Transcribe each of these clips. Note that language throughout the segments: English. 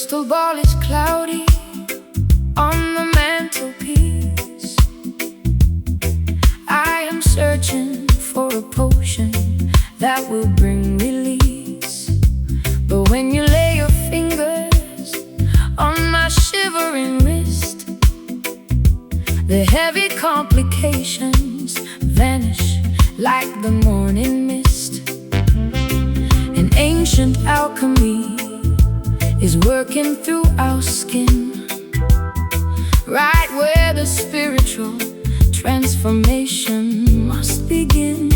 crystal ball is cloudy on the mantelpiece. I am searching for a potion that will bring release. But when you lay your fingers on my shivering wrist, the heavy complications vanish like the morning mist. An ancient alchemy is working through our skin, right where the spiritual transformation must begin.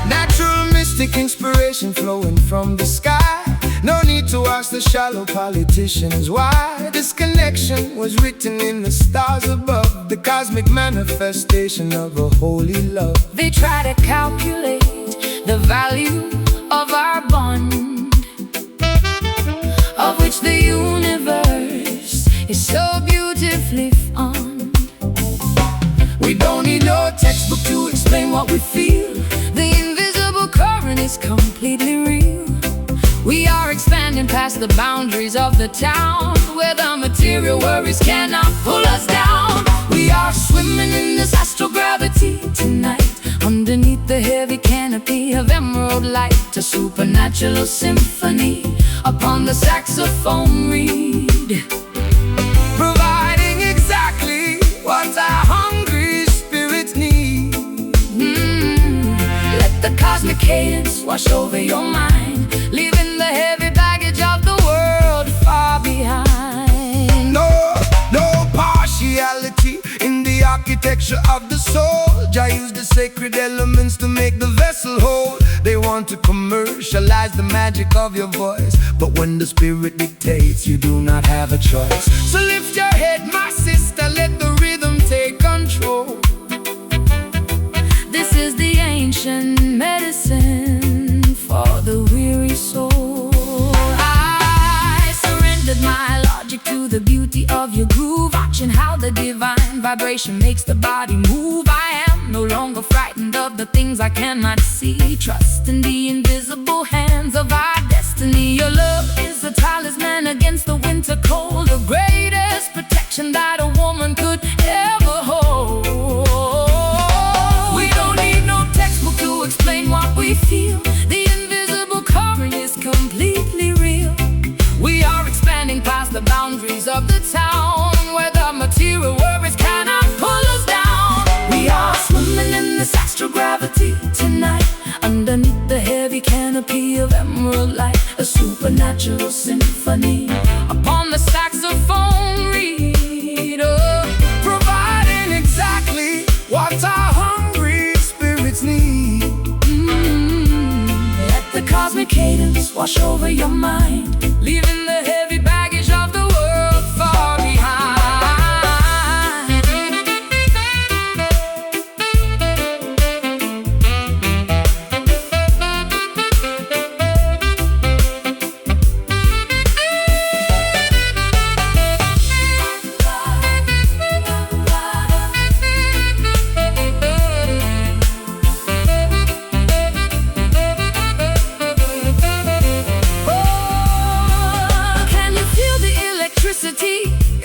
Natural mystic inspiration flowing from the sky. No need to ask the shallow politicians why. This connection was written in the stars above, the cosmic manifestation of a holy love. They try to calculate the value of our bond, of which the universe is so beautifully fond. We don't need no textbook to explain what we feel. The invisible current is completely real. We are expanding past the boundaries of the town, where the material worries cannot pull us down. We are swimming in this astral gravity tonight, underneath the heavy canopy of emerald light. a supernatural symphony Upon the saxophone reed, providing exactly what our hungry spirits need. Let the cosmic cadence wash over your mind, leaving the heavy baggage of the world far behind. No partiality in the architecture of the soul. Jah used the sacred elements to make the vessel whole. They want to commercialize the magic of your voice, but when the spirit dictates, you do not have a choice. So lift your head, my sister, let the rhythm take control. This is the ancient medicine for the weary soul. I surrendered my logic to the beauty of your groove, watching how the divine vibration makes the body move. I am no longer frightened of the things I cannot see, trust in the invisible hands of our destiny. Your love is a talisman against the winter cold, the greatest protection that a woman could ever hold. We don't need no textbook to Explain what we feel. The invisible current is completely real. We are expanding past the boundaries of the town, where the material worries cannot pull us down. We are swimming in this astral gravity Tonight, underneath the heavy canopy of emerald light, a supernatural symphony upon the saxophone reed, providing exactly what our hungry spirits need. Let the cosmic cadence wash over your mind, leaving the heavy baggage of the world far behind.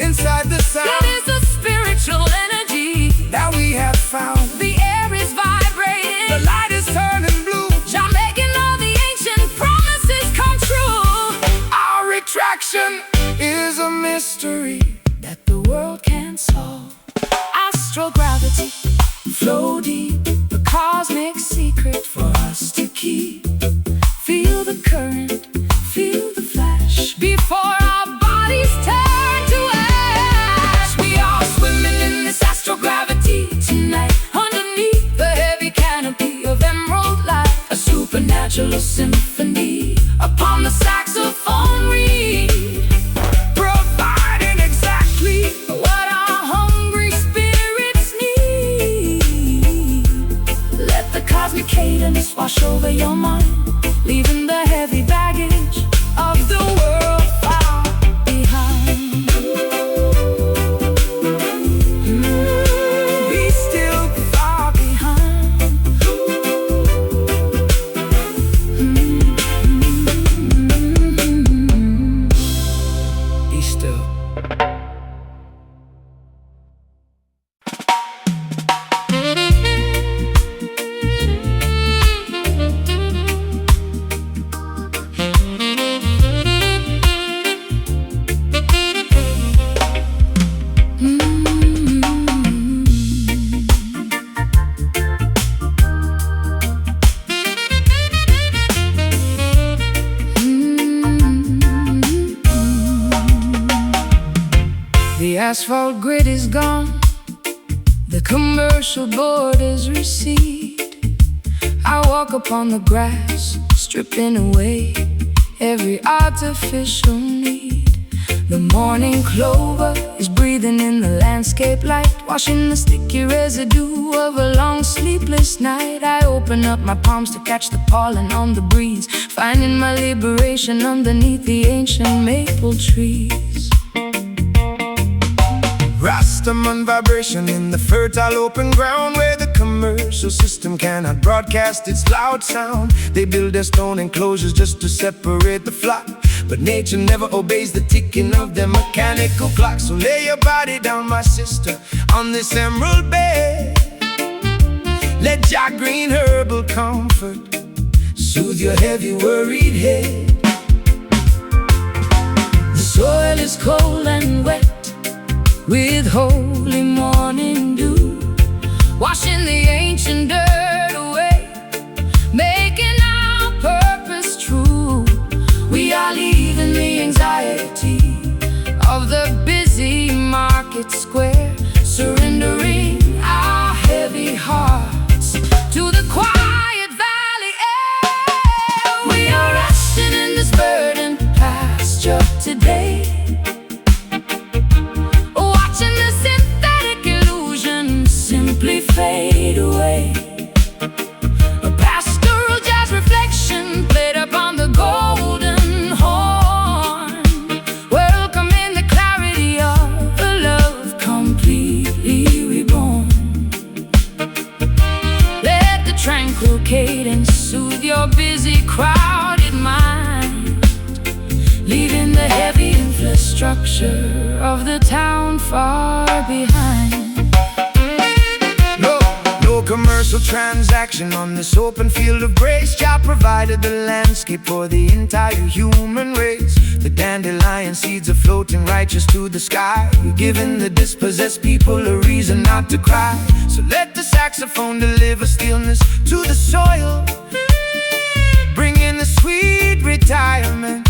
Inside the sound, it is a spiritual energy that we have found. The air is vibrating, The light is turning blue. Jah making all the ancient promises come true. Our retraction is a mystery That the world can't solve. Astral gravity, flow deep, the cosmic secret for us to keep. Feel the current, feel the flash, before our bodies turn to ash. We are swimming in this astral gravity tonight, underneath the heavy canopy of emerald light, a supernatural symphony upon the saxophone reed, providing exactly what our hungry spirits need. Let the cosmic cadence wash over your mind, leaving the heavy baggage of the world far behind. be still Far behind. The asphalt grid is gone, the commercial borders recede. I walk upon the grass, stripping away every artificial need. The morning clover is breathing in the landscape light, washing the sticky residue of a long sleepless night. I open up my palms to catch the pollen on the breeze, finding my liberation underneath the ancient maple trees. Rastaman vibration in the fertile open ground, where the commercial system cannot broadcast its loud sound. They build their stone enclosures just to separate the flock, but nature never obeys the ticking of their mechanical clock. So lay your body down, my sister, on this emerald bed. Let Jah green herbal comfort soothe your heavy worried head. The soil is cold and wet with holy morning dew, washing the ancient dirt away, making our purpose true. We are leaving the anxiety of the busy market square, surrendering our heavy hearts to the quiet valley air. We are resting in this verdant pasture today, fade away. A pastoral jazz reflection played upon the golden horn, welcoming the clarity of a love completely reborn. Let the tranquil cadence soothe your busy, crowded mind, leaving the heavy infrastructure of the town far behind. Commercial transaction on this open field of grace. Jah provided the landscape for the entire human race. The dandelion seeds are floating righteous to the sky, giving the dispossessed people a reason not to cry. So let the saxophone deliver stillness to the soil, bringing the sweet retirement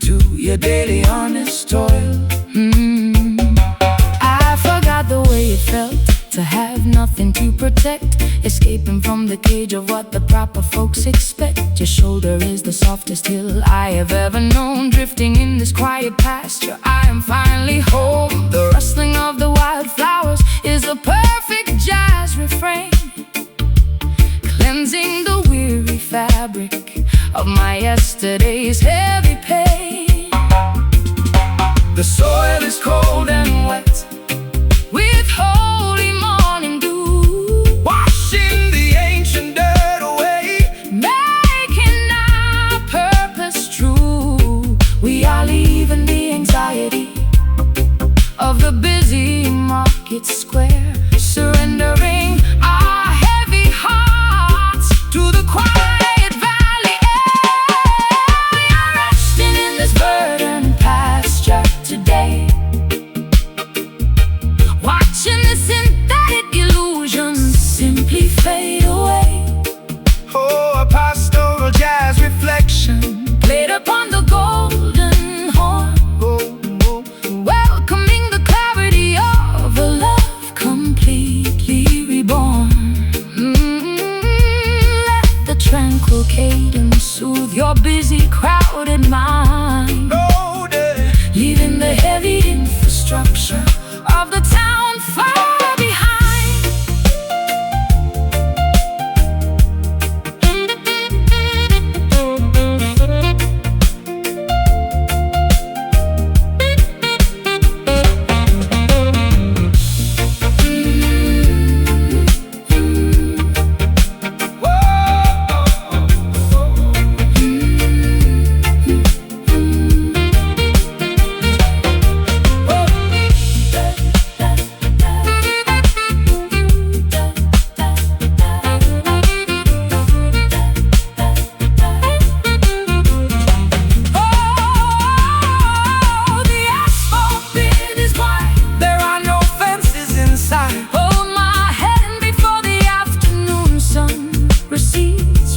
to your daily honest toil. I forgot the way it felt to have nothing to protect, escaping from the cage of what the proper folks expect. Your shoulder is the softest hill I have ever known, drifting in this quiet pasture. I am finally home. The rustling of the wildflowers is a perfect jazz refrain, cleansing the weary fabric of my yesterday's heavy pain. The soil is cold and wet with holy morning dew, washing the ancient dirt away, making our purpose true. We are leaving the anxiety of the busy market square, surrendering our heavy hearts to the quiet valley air. We are resting in this verdant pasture today, watching the synthetic illusions simply fade away. Oh, a pastoral jazz reflection played upon the golden horn, welcoming the clarity of a love completely reborn. Let the tranquil cadence soothe your busy, crowded mind, leaving the heavy infrastructure of the town far behind.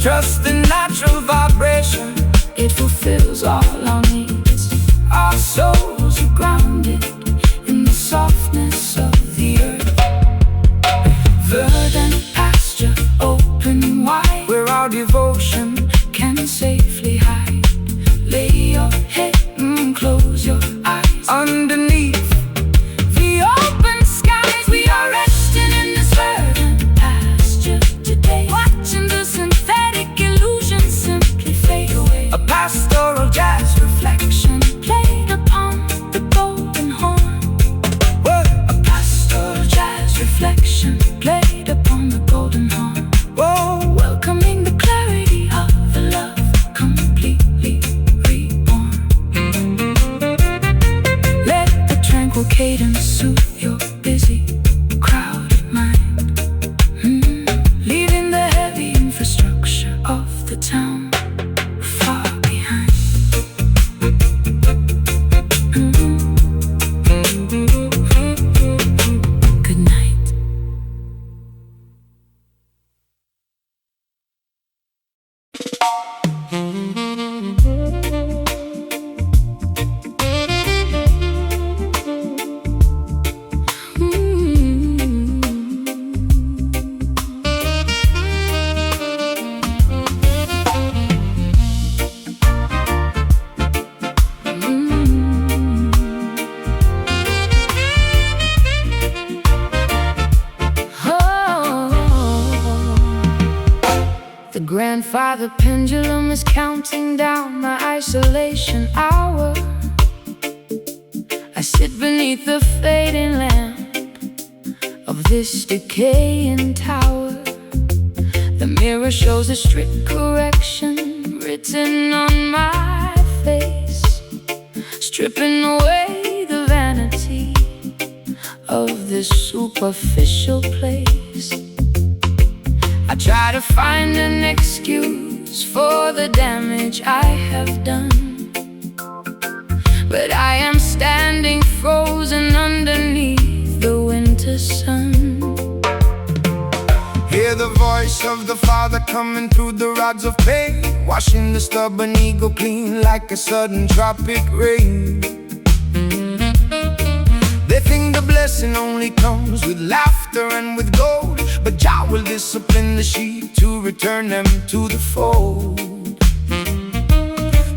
Trust the natural vibration, It fulfills all our needs. our souls are grounded In the soul soothe your busy, crowded mind. Leaving the heavy infrastructure of the town far behind. Good night. The grandfather pendulum is counting down my isolation hour. I sit beneath the fading lamp of this decaying tower. The mirror shows a strict correction written on my face, stripping away the vanity of this superficial place. I try to find an excuse for the damage I have done, but I am standing frozen underneath the winter sun. Hear the voice of the Father coming through the rods of pain, washing the stubborn ego clean like a sudden tropic rain. They think the blessing only comes with laughter and with gold, but Jah will discipline the sheep to return them to the fold.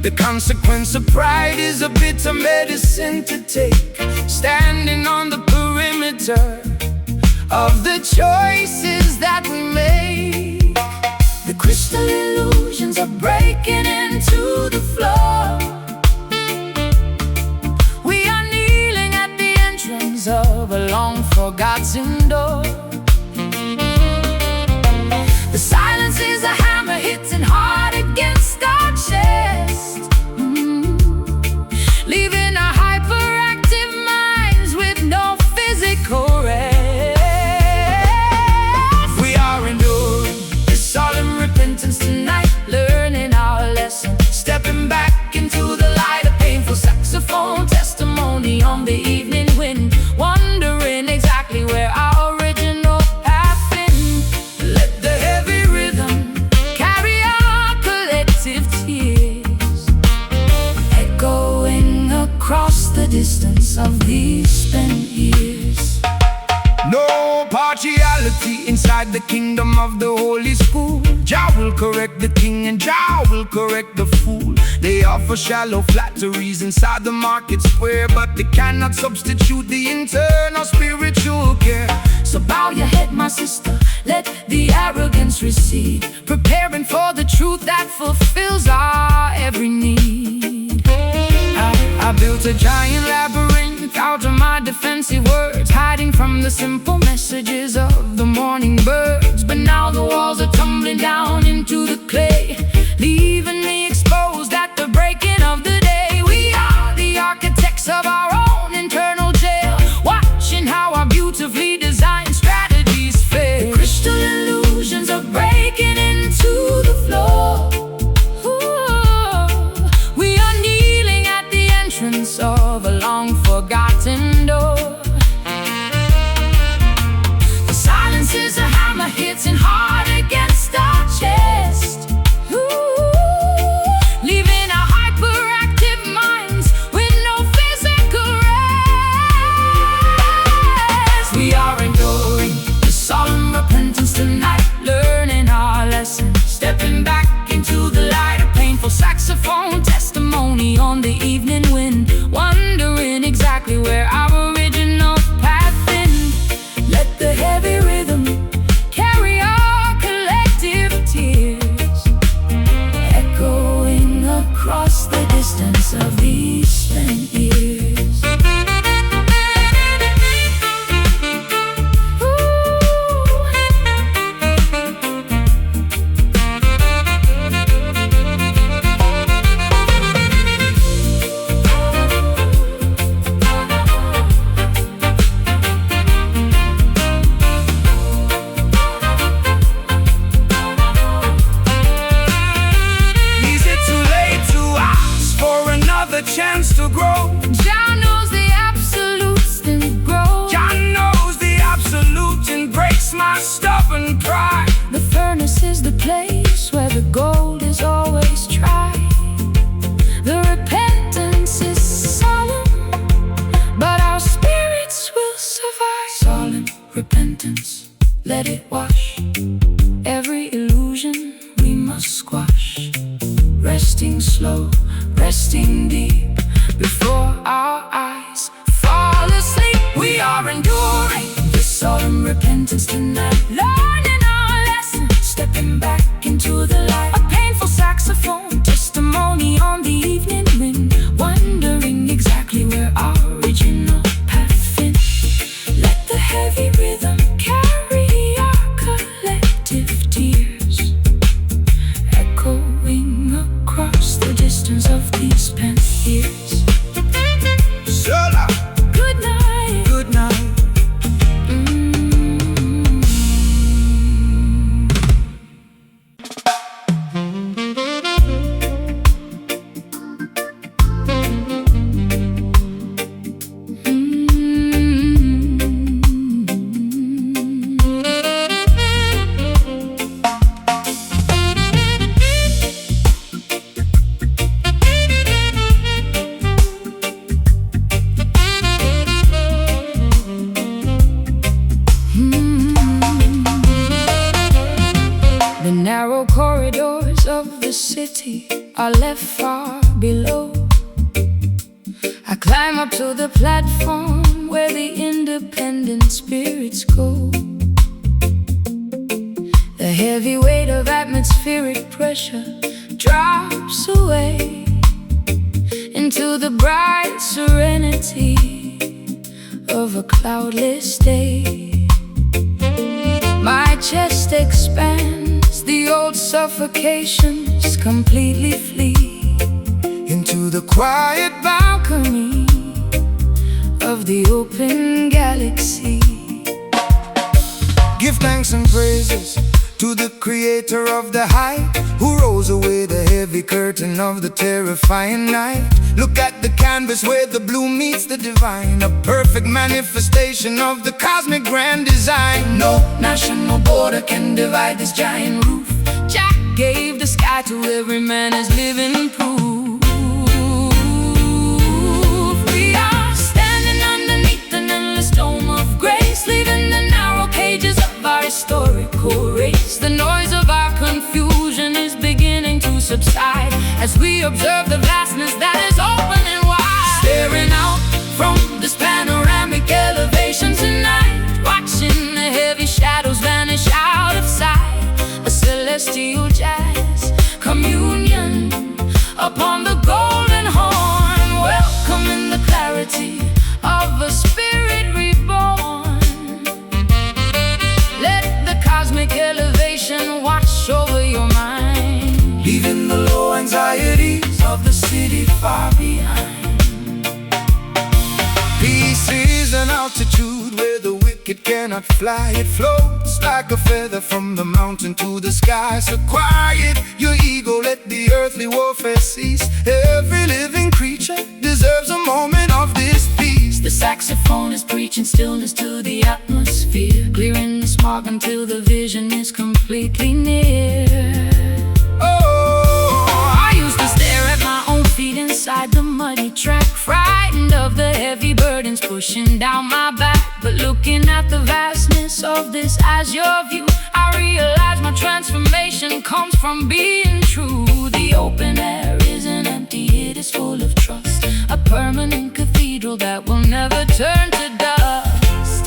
The consequence of pride is a bitter medicine to take, standing on the perimeter of the choices that we make. The crystal illusions are breaking into the floor. We are kneeling at the entrance of a long-forgotten door. The silence is a hammer hitting hard against our chest, leaving our hyperactive minds with no physical rest. We are enduring this solemn repentance tonight, learning our lesson, stepping back into the light. A painful saxophone testimony on the evening wind, wondering exactly where our original path been. Let the heavy rhythm carry our collective tears, echoing across the distance of these spent years. no partiality inside the kingdom of the Holy School. Jah will correct the king and Jah will correct the fool. They offer shallow flatteries inside the market square, but they cannot substitute the internal spiritual care. So bow your head, my sister, let the arrogance recede, preparing for the truth that fulfills our every need. I built a giant labyrinth out of my defensive words, hiding from the simple messages of the morning birds. But now the walls are tumbling down into the clay, leaving me exposed at the breaking of the day. We are the architects of our own internal jail, watching how our beautifully designed strategies fail. The crystal illusions are breaking into the floor. We are kneeling at the entrance of a long-forgotten door. The silence is a hammer hitting hard against our chest, leaving a hyperactive is the place where the gold is always tried. The repentance is solemn, but our spirits will survive. Solemn repentance, let it wash every illusion we must squash. Resting slow, resting deep, before our eyes fall asleep. We are enduring this solemn repentance tonight, learning our lesson, stepping back into the light. A painful saxophone testimony on the evening wind, wondering exactly where our original path finished. Let the heavy rhythm carry our collective tears, echoing across the distance of these pent years. Sola, Good night. good night. The narrow corridors of the city are left far below. I climb up to the platform where the independent spirits go. The heavy weight of atmospheric pressure drops away into the bright serenity of a cloudless day. My chest expands, the old suffocations completely flee Into the quiet balcony of the open galaxy. give thanks and praises to the creator of the height, who rolls away the heavy curtain of the terrifying night. Look at the canvas where the blue meets the divine, a perfect manifestation of the cosmic grand design. No national border can divide this giant roof. Jack gave the sky to every man as living proof. We are standing underneath an endless dome of grace, leaving the narrow cages of our historical race. The noise of our confusion is beginning to subside as we observe the vastness that is opening wide. Staring out from this panoramic elevation tonight, watching the heavy shadows vanish out of sight. A celestial jazz communion upon the golden horn, welcoming the clarity of a spirit reborn. Let the cosmic elevation wash over your mind, Leaving the low anxieties of the city far behind. Peace is an altitude where the wicked cannot fly. It floats like a feather from the mountain to the sky. So quiet your ego, let the earthly warfare cease. Every living creature deserves a moment of this peace. The saxophone is preaching stillness to the atmosphere, clearing the smog until the vision is completely near. I used to stare at my own feet inside the muddy track, frightened of the heavy burdens pushing down my back. But looking at the vastness of this azure view, I realize my transformation comes from being true. The open air isn't empty, it is full of trust, a permanent cathedral that will never turn to dust.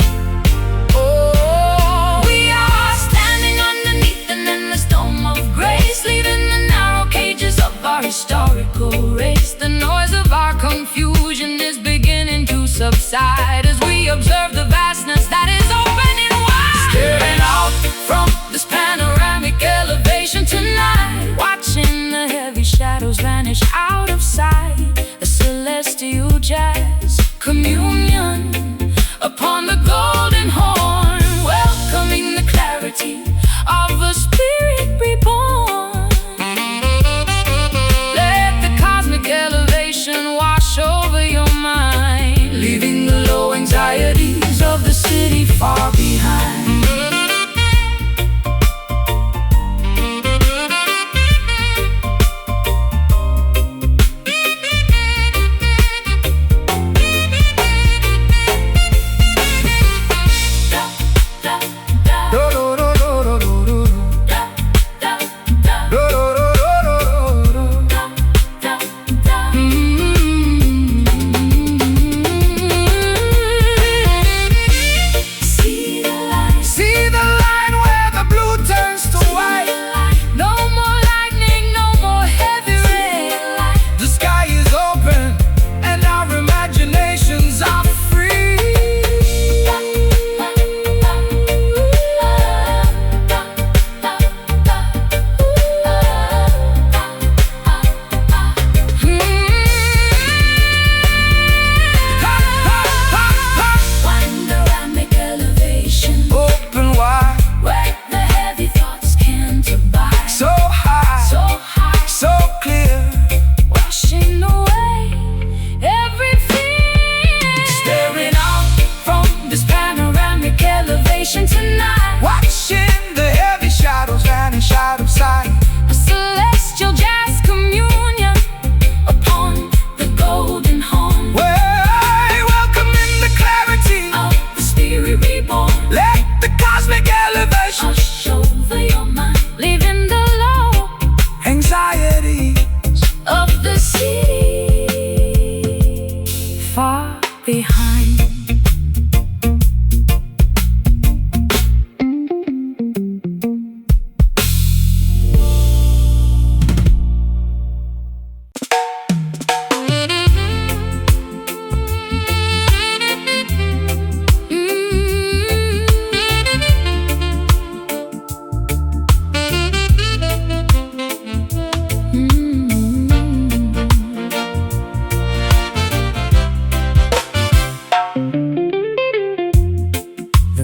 Oh, we are standing underneath an endless dome of grace, leaving the narrow cages of our historical race. The noise of our confusion is beginning to subside as we observe the vastness that is opening wide. Staring out from this panoramic elevation tonight, watching the heavy shadows vanish out of sight. A celestial jazz communion meditation tonight, watching the heavy shadows vanish out of sight. a celestial jazz communion upon the golden horn Welcoming the clarity of the spirit reborn. Let the cosmic elevation Hush over your mind, leaving the low anxiety of the city far behind.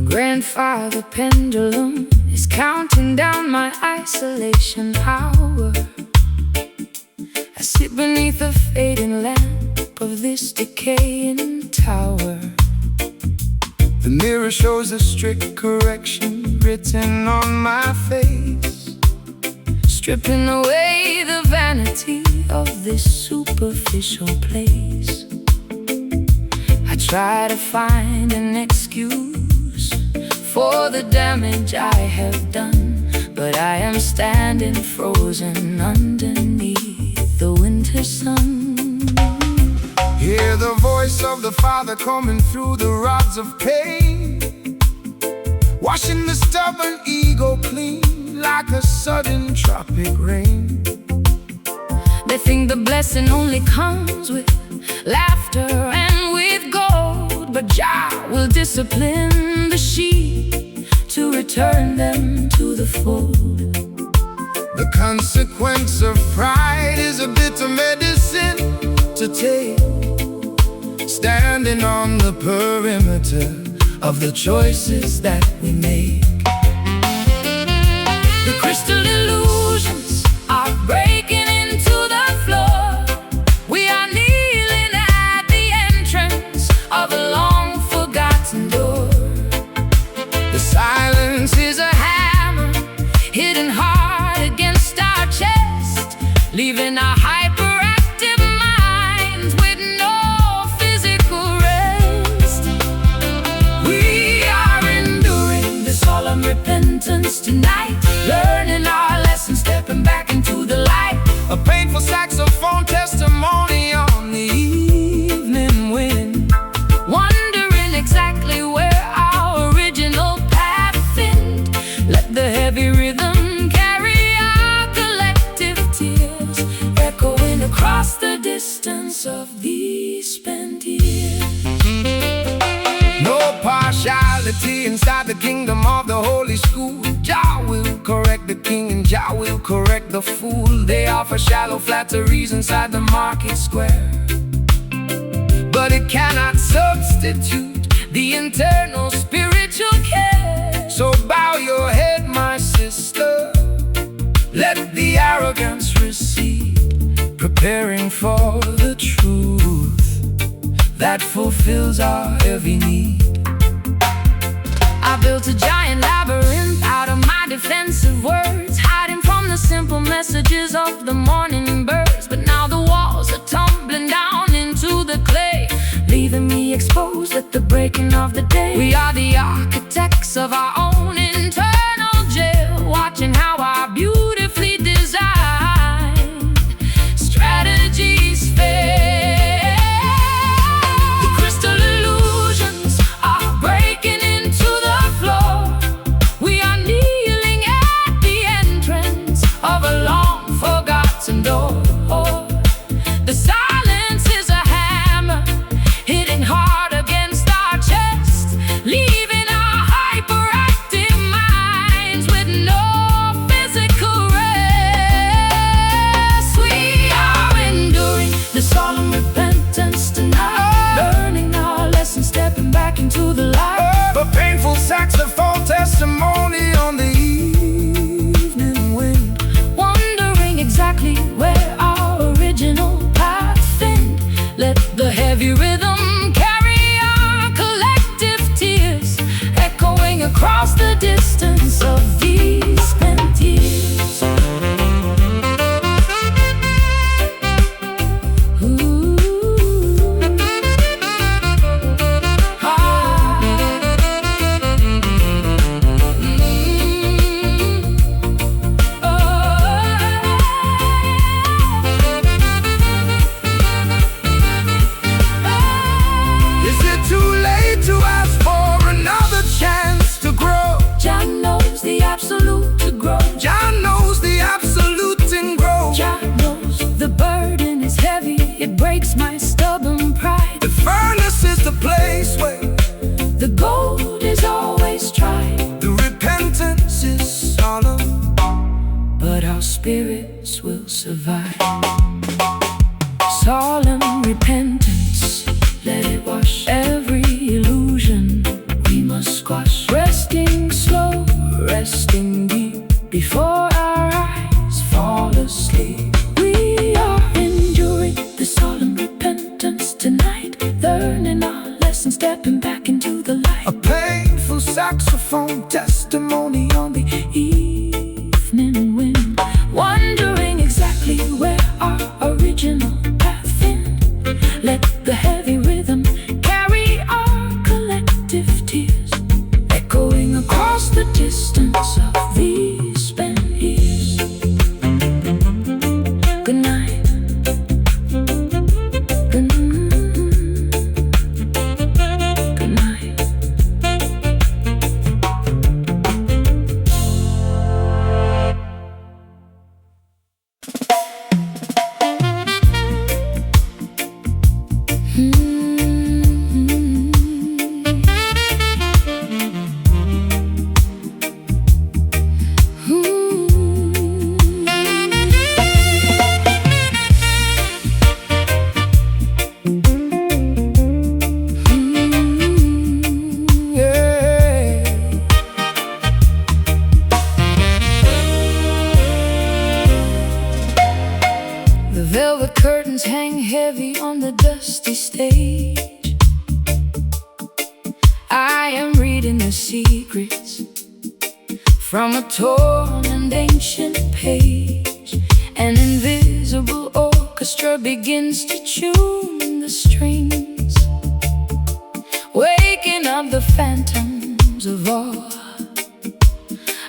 Grandfather pendulum is counting down my isolation hour. I sit beneath the fading lamp of this decaying tower. The mirror shows a strict correction written on my face, Stripping away the vanity of this superficial place. I try to find an excuse for the damage I have done, but I am standing frozen underneath the winter sun. hear the voice of the Father coming through the rods of pain, washing the stubborn ego clean like a sudden tropic rain. They think the blessing only comes with laughter and with gold, but Jah will discipline the sheep to return them to the fold. The consequence of pride is a bitter medicine to take, standing on the perimeter of the choices that we make. The crystal illusions are breaking into the floor. We are kneeling at the entrance of a long forgotten door. The silence is a hammer Hidden hard against our chest, leaving our hyperactive minds with no physical rest. We are enduring the solemn repentance tonight, learning our lessons, stepping back into the light. a painful saxophone testimony on the evening wind, Wondering exactly where our original path ended. Let the heavy rhythm carry our collective tears, echoing across the distance of these spent years. no partiality inside the kingdom of the holy school. Jah will correct the king and Jah will correct the fool. They offer shallow flatteries inside the market square, but it cannot substitute the internal spiritual care. So bow your head, my sister, let the arrogance recede, preparing for the truth that fulfills our every need. I built a giant labyrinth out of my defensive words, hiding from the simple messages of the morning birds. But now the walls are tumbling down into the clay, leaving me exposed at the breaking of the day. We are the architects of our own internal jail, watching how our beautifully designed strategies fail. The crystal illusions are breaking into the floor. We are kneeling at the entrance of a long forgotten door. The silence is a hammer hitting hard against our chest, leaving our hyperactive minds with no physical survive. Solemn repentance, let it wash every illusion we must squash. Resting slow, resting deep, before our eyes fall asleep. We are enduring the solemn repentance tonight, learning our lesson, stepping back into the light. A painful saxophone testimony on the evening wind, wondering exactly where our original path ended. Let the heavy rhythm carry our collective tears, echoing across the distance of these spent years. Good night. Good night. The velvet curtains hang heavy on the dusty stage. I am reading the secrets from a torn and ancient page. An invisible orchestra begins to tune the strings, waking up the phantoms of all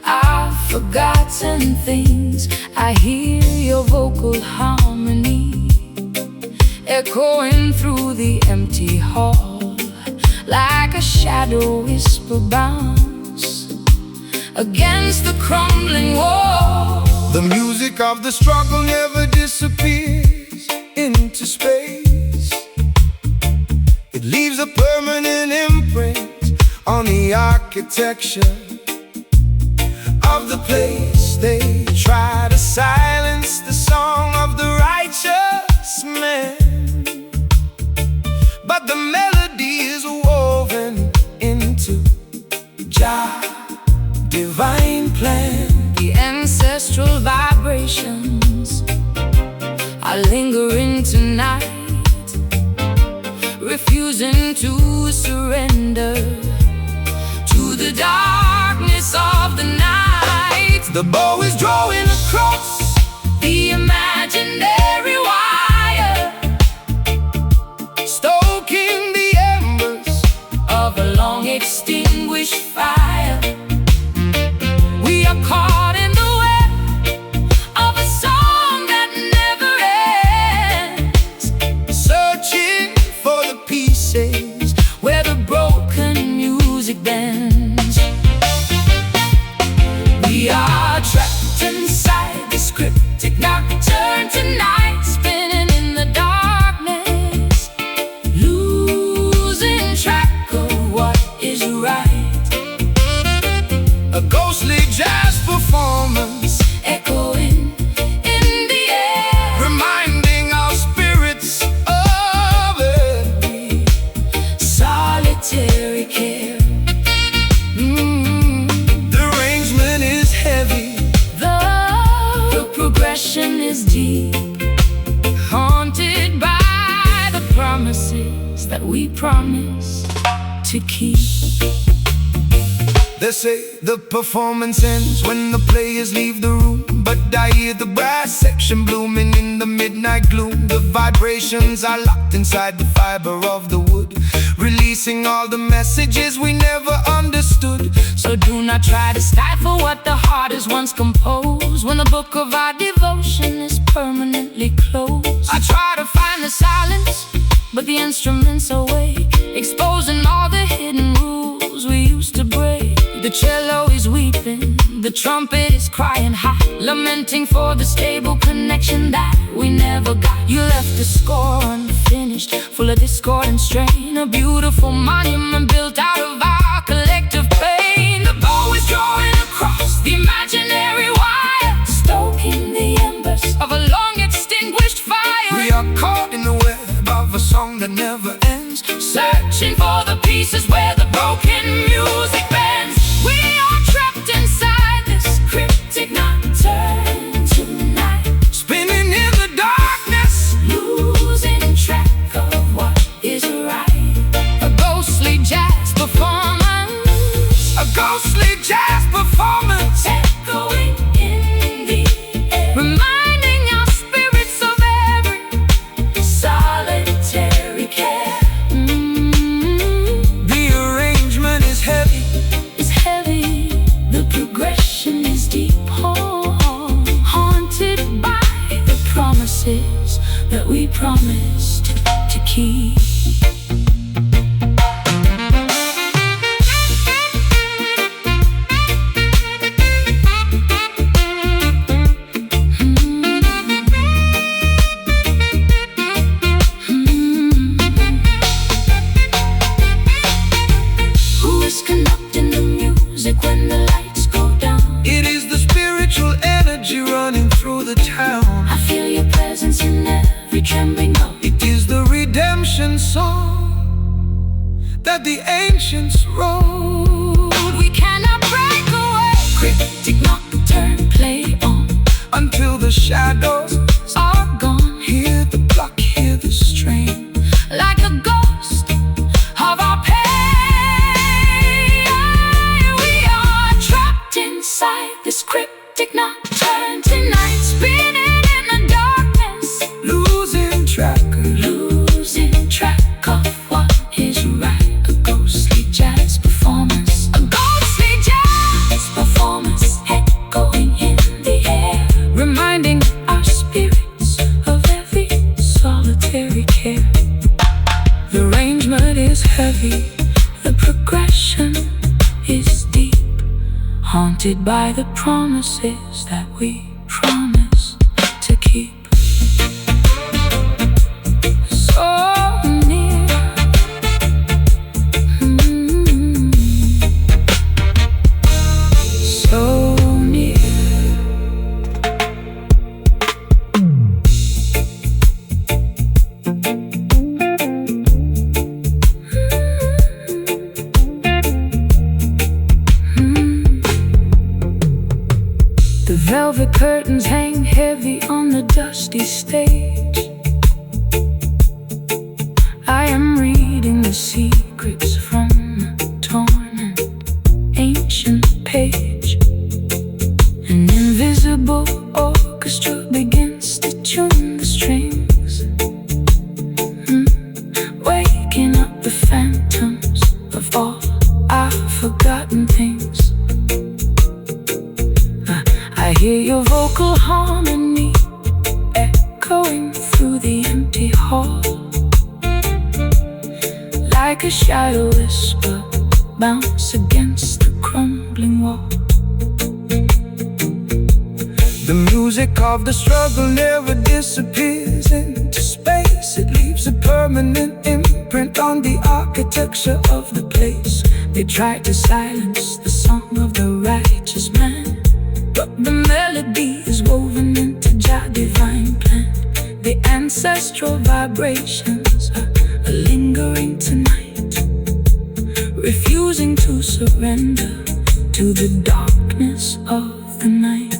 our forgotten things. I hear your vocal harmony echoing through the empty hall, like a shadow whisper bounce against the crumbling wall. the music of the struggle never disappears into space. It leaves a permanent imprint on the architecture of the place. They try to silence the song of the righteous man, but the melody is woven into Jah divine plan. The ancestral vibrations are lingering tonight, refusing to surrender to the darkness of the night. The bow is drawing across the imaginary wire, stoking the embers of a long extinguished fire. We are caught in the web of a song that never ends, searching for the pieces where the broken music bends. We are trapped inside this cryptic nocturne tonight, spinning in the darkness, losing track of what is right. a ghostly jazz performance, Echoing in the air, reminding our spirits of every solitary care. The arrangement is heavy, The progression is deep, haunted by the promises that we promise to keep. they say the performance ends when the players leave the room, but I hear the brass section blooming in the midnight gloom. The vibrations are locked inside the fiber of the wood, releasing all the messages we never understood. So do not try to stifle what the heart has once composed, when the book of our devotion is permanently closed. I try to find the silence, but the instruments awake, exposing all the hidden rules we used to break. The cello is weeping, the trumpet is crying high, lamenting for the stable connection that we never got. You left the score unfinished, full of discord and strain, a beautiful monument built out of our collective pain. The bow is drawing across the imaginary wire, stoking the embers of a can we know? It is the redemption song that the ancients wrote. We cannot break away. Cryptic nocturne, Play on until the shadows are gone, hear the clock, hear the strain. like a ghost of our pain. We are trapped inside this cryptic nocturne tonight, spinning in the darkness, Losing track of what is right. A ghostly jazz performance, echoing in the air, reminding our spirits of every solitary care. The arrangement is heavy, The progression is deep, haunted by the promises that we promise to keep. So near, so near. The velvet curtains hang heavy on the dusty stage. I am reading the secrets from a torn and ancient page. An invisible orchestra begins to tune the strings, waking up the phantoms of all our forgotten things. I hear your vocal harmony echoing through the empty hall, like a shadow whisper bounce against the crumbling wall. the music of the struggle never disappears into space. It leaves a permanent imprint on the architecture of the place. They try to silence the song of the righteous man, but the melody is woven into Jah divine plan. The ancestral vibrations are lingering tonight, refusing to surrender to the darkness of the night.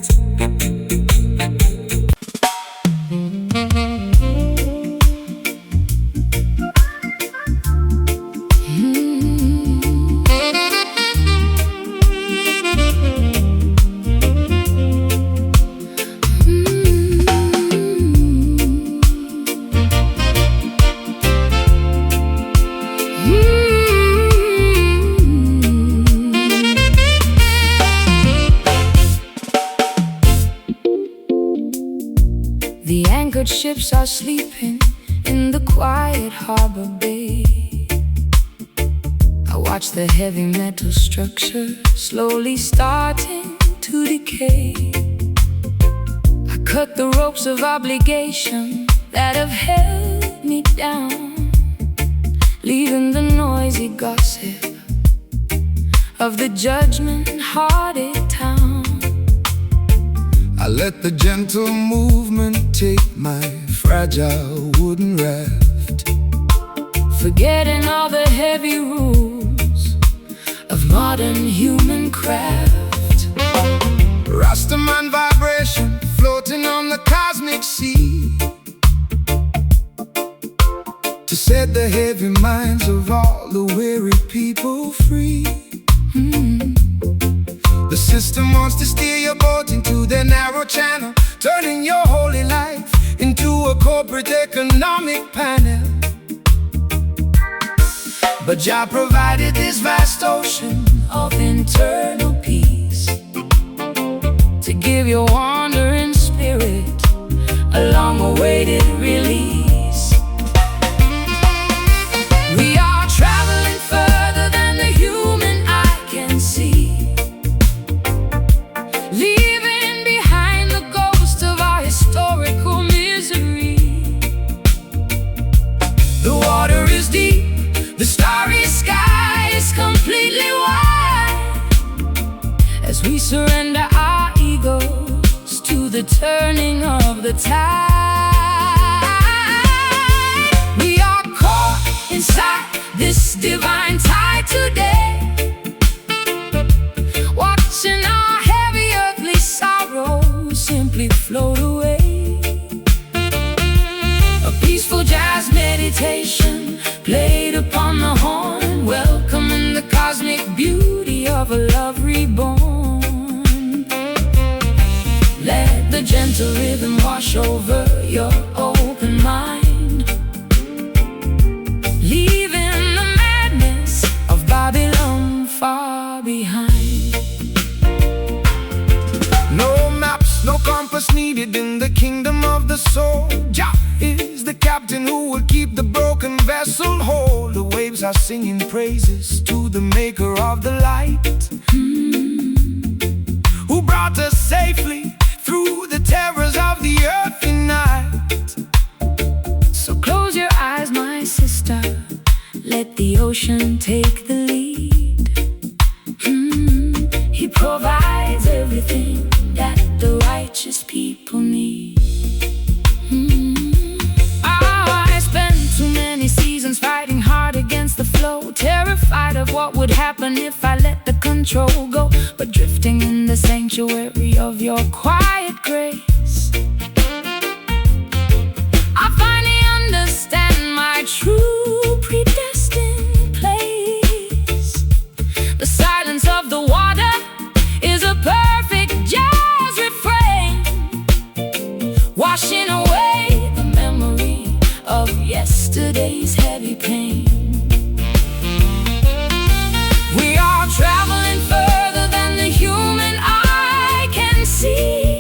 The anchored ships are sleeping in the quiet harbor bay. I watch the heavy metal structure slowly starting to decay. I cut the ropes of obligation that have held me down, leaving the noisy gossip of the judgment-hearted town. I let the gentle movement take my fragile wooden raft, forgetting all the heavy rules of modern human craft. Rastaman vibration floating on the cosmic sea, to set the heavy minds of all the weary people free. The system wants to steer your boat into their narrow channel, turning your holy life into a corporate economic panel. But Jah provided this vast ocean Of internal peace, to give your wandering spirit a long-awaited release. We are traveling further than the human eye can see, leaving behind the ghost of our historical misery. The water is deep, The starry sky is completely wide, as we surrender our egos to the turning of the tide. inside this divine tide today, watching our heavy earthly sorrows simply float away. A peaceful jazz meditation played upon the horn, welcoming the cosmic beauty of a love reborn. Let the gentle rhythm wash over your open mind, leaving the madness of Babylon far behind. No maps, no compass needed in the kingdom of the soul. Jah is the captain who will keep the broken vessel whole. The waves are singing praises to the maker of the light, who brought us safely through the terrors of the earthly night. So close your eyes, my sister, let the ocean take the lead. He provides everything that the righteous people need. I spent too many seasons fighting hard against the flow, terrified of what would happen if I let the control go. But drifting in the sanctuary of your quiet grace, I finally understand my true predestined place. The silence of the water is a perfect jazz refrain, washing away the memory of yesterday's heavy pain. We are traveling further than the human eye can see,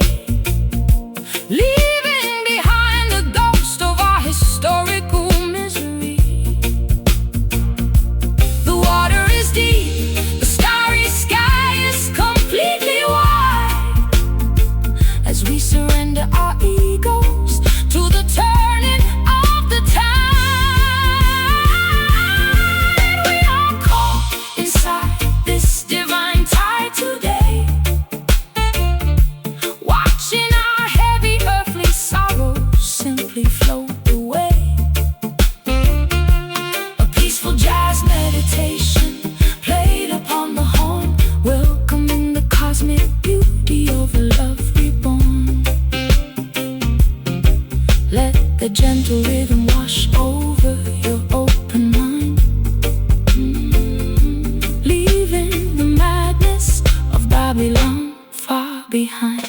leaving behind the ghost of our historical misery. The water is deep, the starry sky is completely wide, as we surrender our egos to the turning of the tide. We are caught inside this divine tide today, watching our heavy earthly sorrows simply float away. A peaceful jazz meditation played upon the horn, welcoming the cosmic beauty of a love reborn. Let the gentle rhythm wash over your open mind, leaving the madness of Babylon far behind.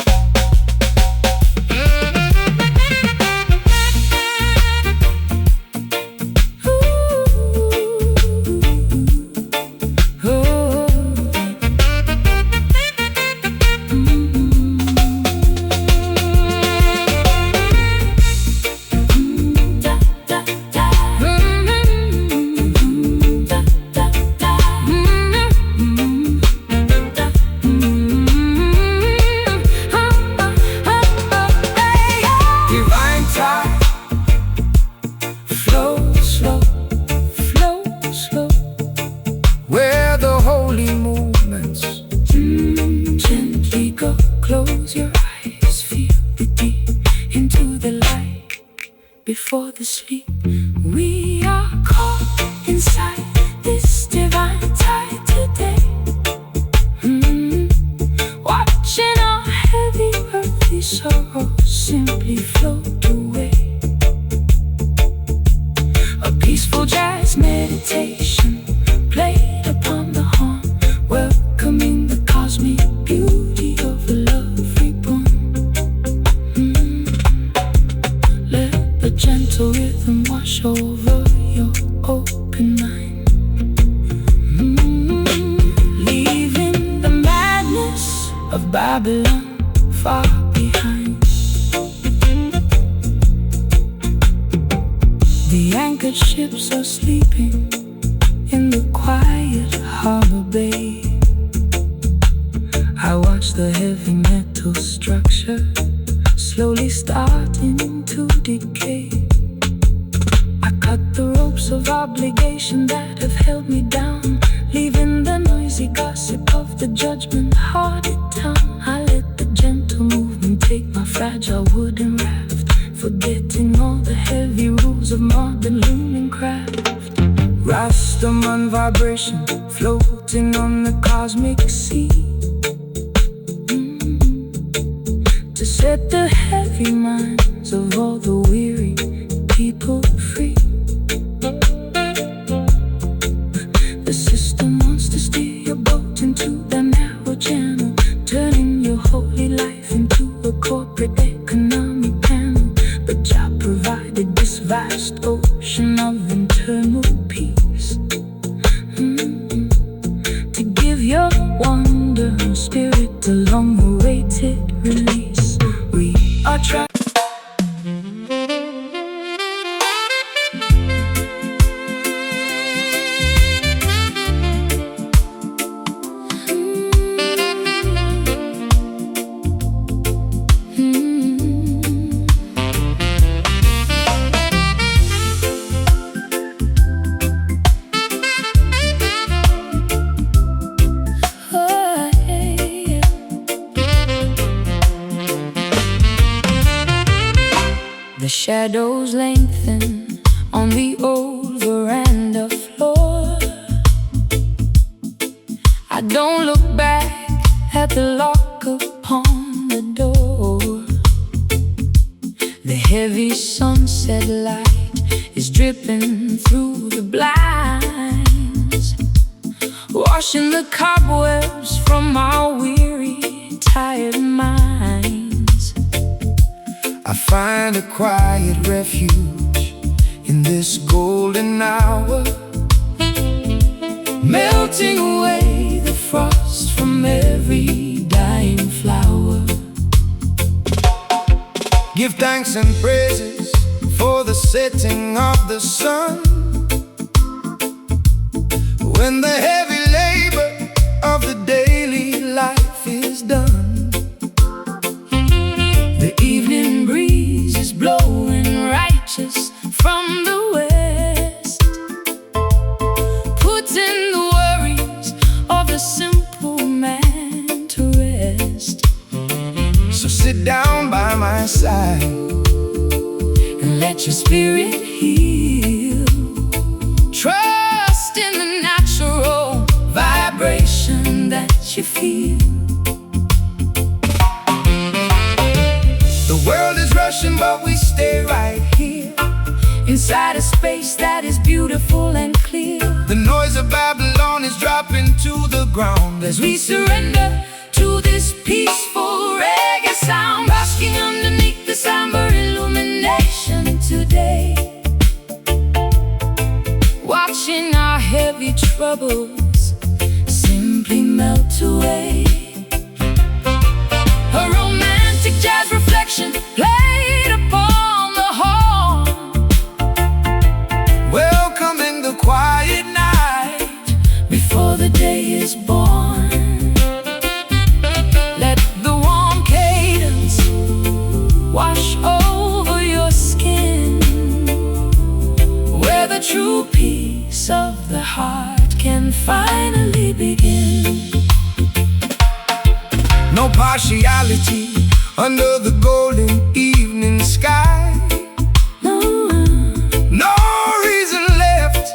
Divine tide, Flow slow, flow slow, where the holy movements gently go. Close your eyes, feel the deep into the light before the sleep. We are caught inside this divine tide today, watching our heavy earthly sorrows simply float away. A peaceful jazz meditation played upon the horn, welcoming the cosmic beauty of a love reborn. Let the gentle rhythm wash over your open mind, leaving the madness of Babylon far behind. The anchored ships are sleeping in the quiet harbor bay. I watch the heavy metal structure slowly starting to decay. I cut the ropes of obligation that have held me down, leaving the noisy gossip of the judgment-hearted town. I let the gentle movement take my fragile wooden raft, forgetting all the heavy rules of modern looming craft. vibration floating on the cosmic sea, to set the heavy minds of all the weary people free. The system wants to steer your boat into the narrow channel, turning your holy life into a corporate economic panel. But Jah provided this vast ocean of internal peace, to give your wandering spirit a long-awaited release. We are trying. The shadows lengthen on the old veranda floor. I don't look back at the lock upon the door. The heavy sunset light is dripping through the blinds, washing the cobwebs from our weary, tired minds. I find a quiet refuge in this golden hour, melting away the frost from every dying flower. Give thanks and praises for the setting of the sun, when the heavy labor of the daily life is done. The evening breeze is blowing righteous from the west, putting the worries of the simple man to rest. So sit down by my side and let your spirit heal. Trust in the natural vibration that you feel. The world is rushing, but we stay right here, inside a space that is beautiful and clear. The noise of Babylon is dropping to the ground as we surrender to this peaceful reggae sound, basking underneath the amber illumination today, watching our heavy troubles simply melt away. A romantic jazz reflection played upon the horn, welcoming the quiet night before the day is born. Let the warm cadence wash over your skin, where the true peace of the heart can finally begin. No partiality under the golden evening sky. No reason left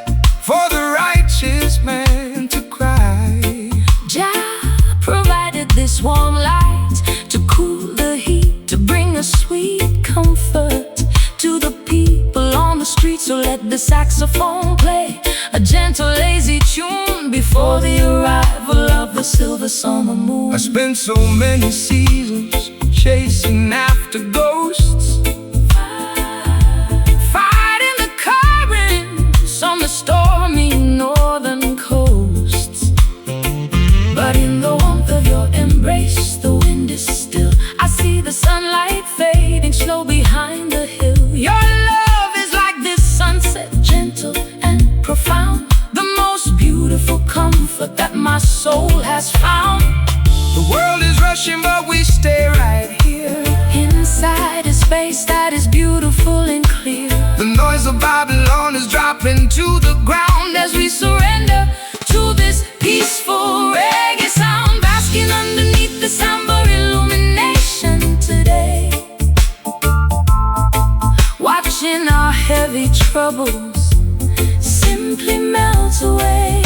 for the righteous man to cry. Jah provided this warm light to cool the heat, to bring a sweet comfort to the people on the street. So let the saxophone play a gentle, lazy tune before the arrival of the silver summer moon. I spent so many seasons chasing after ghosts, fighting the currents on the stormy northern coasts. But in the warmth of your embrace, the wind is still. I see the sunlight fading slow behind the hill. Your love is like this sunset, gentle and profound, the most beautiful comfort that my soul has found. The world is rushing, but we stay right here, inside a space that is beautiful and clear. The noise of Babylon is dropping to the ground as we surrender to this peaceful reggae sound, basking underneath the amber illumination today, watching our heavy troubles simply melt away.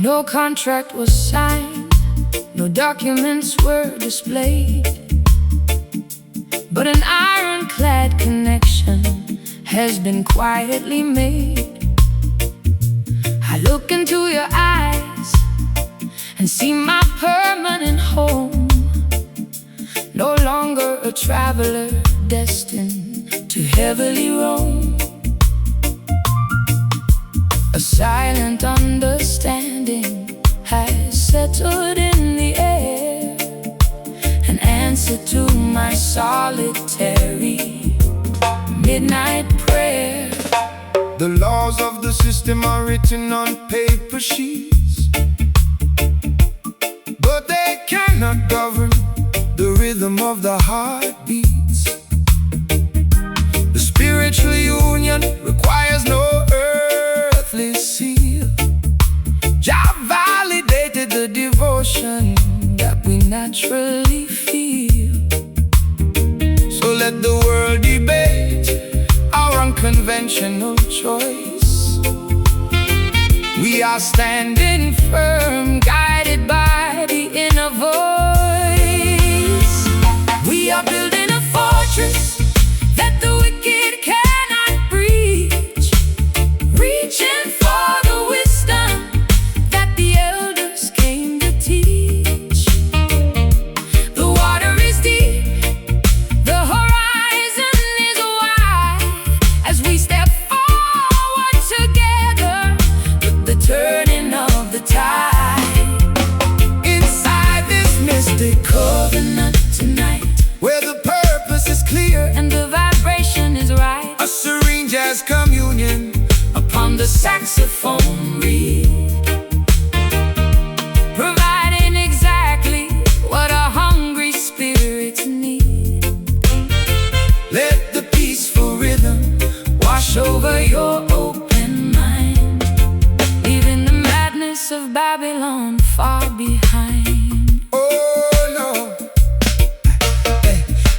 No contract was signed, no documents were displayed, but an ironclad connection has been quietly made. I look into your eyes and see my permanent home, no longer a traveler destined to heavily roam. A silent understanding has settled in the air, an answer to my solitary midnight prayer. The laws of the system are written on paper sheets, but they cannot govern the rhythm of the heartbeats. The spiritual union requires no earthly seal. Jah validated the devotion that we naturally feel. So let the world debate our unconventional choice. We are standing firm, guided by the inner voice. We are building a fortress that the wicked cannot breach, reaching for the wisdom that the elders came to teach. The water is deep, the horizon is wide, as we step forward together with the turning of the tide. Inside this mystic covenant tonight, where the purpose is clear and the vibration is right, a serene jazz communion upon the saxophone reed, providing exactly what our hungry spirits need. Let the peaceful rhythm Wash over your open mind, leaving the madness of Babylon far behind. oh no.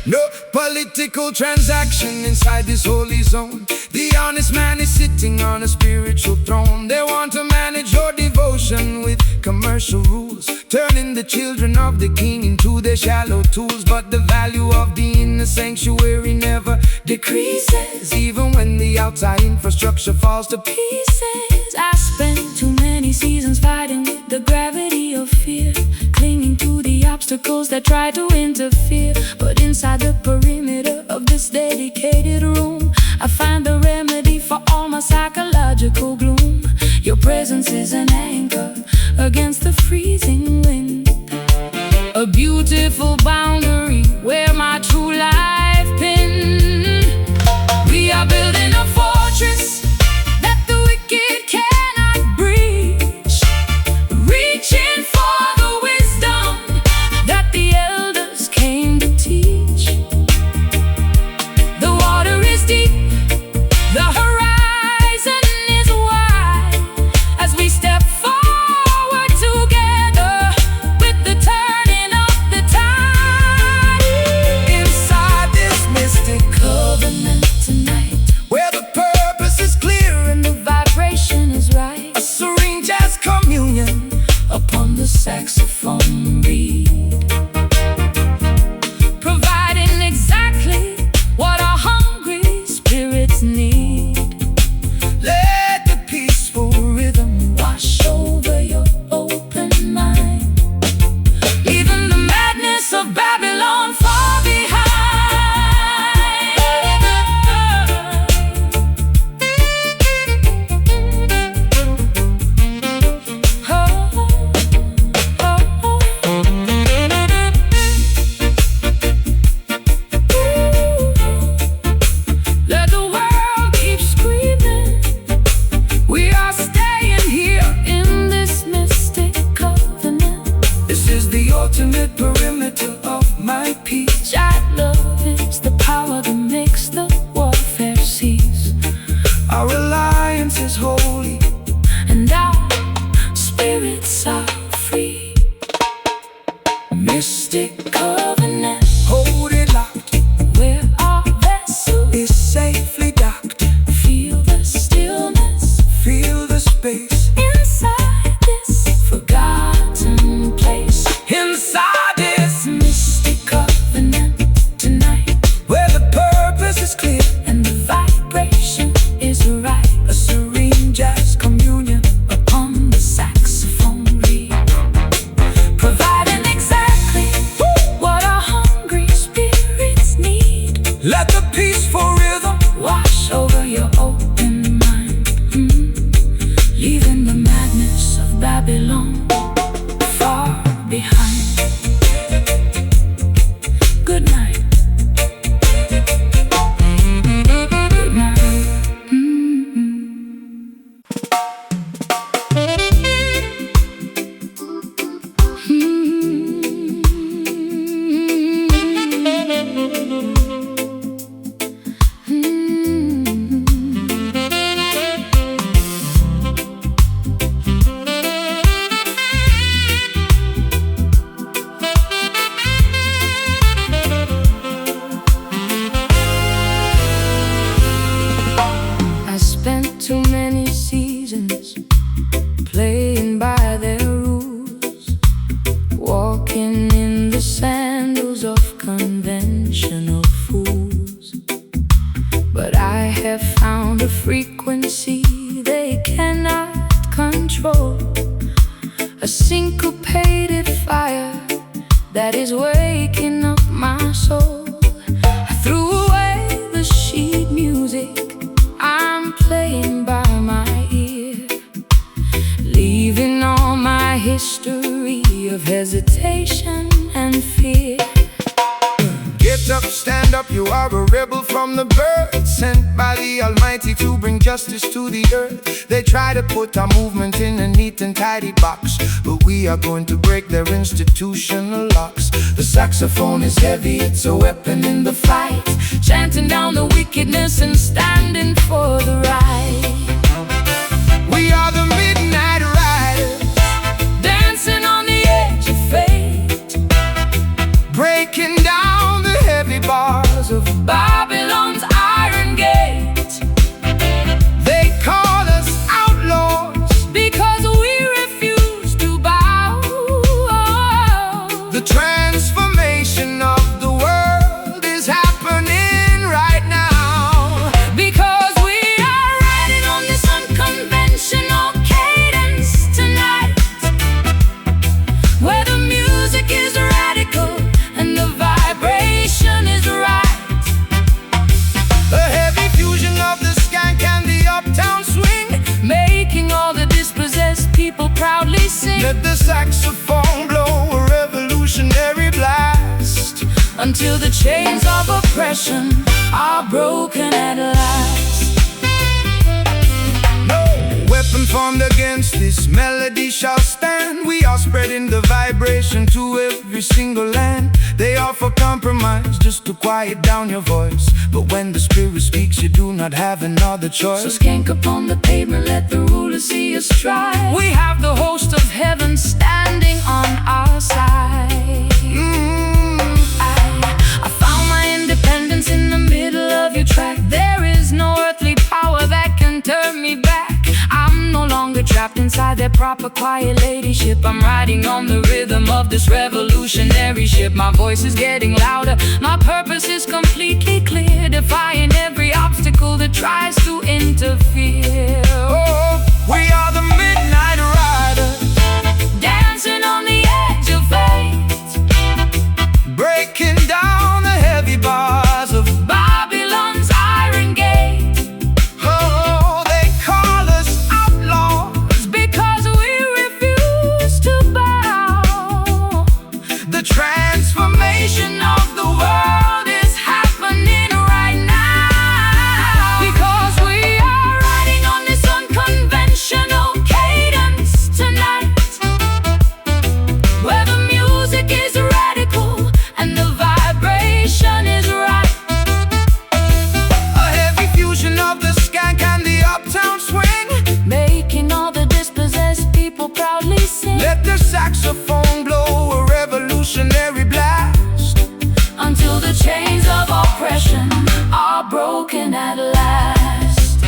No political transaction inside this holy zone. The honest man is sitting on a spiritual throne. They want to manage your devotion with commercial rules, turning the children of the king into their shallow tools. But the value of the inner sanctuary never decreases, even when the outside infrastructure falls to Pieces. I spent too many seasons fighting with the gravity of fear, clinging to the obstacles that try to interfere. But inside the perimeter of this dedicated room, I find the remedy for all my psychological gloom. Your presence is an anchor against the freezing wind, a beautiful boundary where my true life pinned. We are building a fortress that the wicked cannot breach, reaching for the wisdom that the elders came to teach. The water is deep, the horizon is wide, as we step forward together with the turning of the tide. inside this mystic Covenant tonight, where the purpose is clear and the vibration is right, a serene jazz communion upon the saxophone reed, providing exactly what our hungry spirits need. Let the peaceful rhythm Wash over your open mind, leaving the madness of Babylon far behind. Oh, oh, oh. belong far behind. Good night. Good night. I spent too many seasons playing by their rules, walking in the sandals of conventional fools. But I have found a frequency they cannot control, a syncopated fire that is waking up my soul. I threw away the sheet music I'm playing by my ear, leaving all my history of hesitation and fear. Get up, stand up, you are a rebel from the birth, sent by the Almighty to bring justice to the earth. They try to put our movement in a neat and tidy box, but we are going to break their institutional locks. The saxophone is heavy, it's a weapon in the fight, Chanting down the wickedness and standing for the right. we are the Midnight Riders, Dancing on the edge of fate, breaking down the heavy bars of Babylon's iron gate. They call us outlaws, Because we refuse to bow. the transformation of the world is happening right now. Because we are riding on this unconventional cadence tonight, where the music is radical and the vibration is right. A heavy fusion of the skank and the uptown swing, Making all the dispossessed people proudly sing, let the saxophone blow a revolutionary blast. until the chains of oppression are broken at last. No weapon formed against this melody shall stand. We are spreading the vibration to every single land. They offer compromise just to quiet down your voice, but when the spirit speaks you do not have another So choice. skank upon the pavement, let the ruler see us try. We have the host of heaven standing on our side. I found my independence in the middle of your track. There is no earthly power that can turn me back. I'm no longer trapped inside that proper quiet ladyship. I'm riding on the rhythm of this revolutionary ship. My voice is getting louder, my purpose is completely clear, defying every obstacle that tries to interfere. Oh, we are the Midnight Riders, Dancing on the edge of fate, breaking down the heavy bars of Babylon's iron gate. oh, they call us outlaws, Because we refuse to bow. the transformation of the world is happening right now. Because we are riding on this unconventional cadence tonight, where the music is radical and the vibration is right. A heavy fusion of the skank and the uptown swing, Making all the dispossessed people proudly sing, let the saxophone blow a revolutionary blast. until the chains of oppression are broken at last.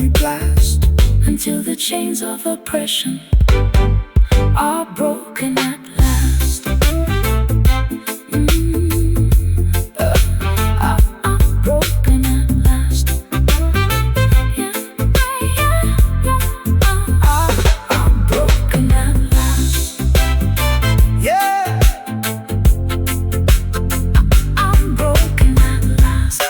every blast, until the chains of oppression are broken at last. Broken at last. Yeah, I'm broken at last. yeah. I'm broken at last.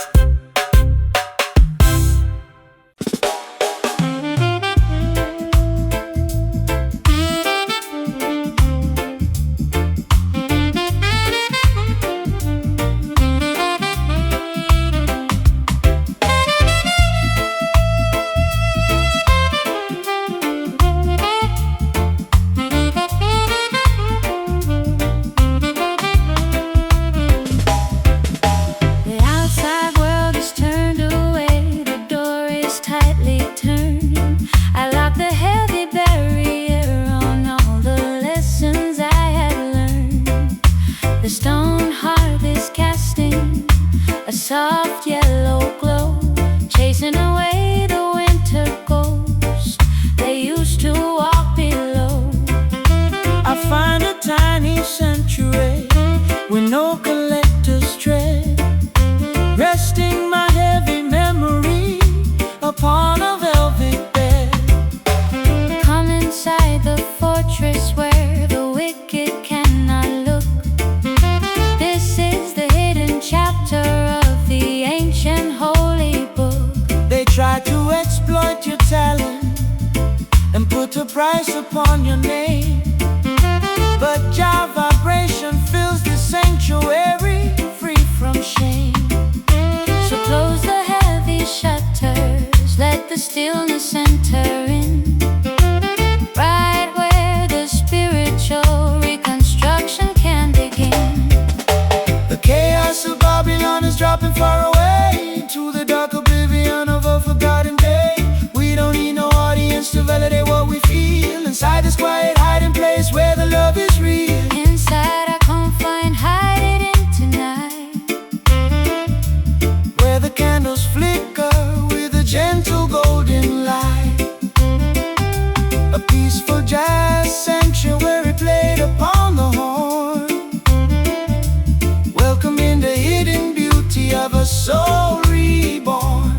The outside world is turned away, the door is tightly turned. I lock the heavy barrier on all the lessons I had learned. The stone heart is casting a soft yellow glow, chasing away the winter ghosts they used to walk below. I find a tiny sanctuary with no collector's tread, resting my heavy memory upon a velvet bed. Come inside the fortress where the wicked cannot look. This is the hidden chapter of the ancient holy book. They try to exploit your talent and put a price upon your name, but Jah vibration fills the sanctuary, free from shame. So close the heavy shutters, let the stillness enter in, right where the spiritual reconstruction can begin. The chaos of Babylon is dropping far away into the dark oblivion of a forgotten day. We don't need no audience to validate what we feel inside this quiet hiding place where the love is real. Inside our confined hiding tonight, Where the candles flicker with a gentle golden light. A peaceful jazz sanctuary played upon the horn, welcoming the hidden beauty of a soul reborn.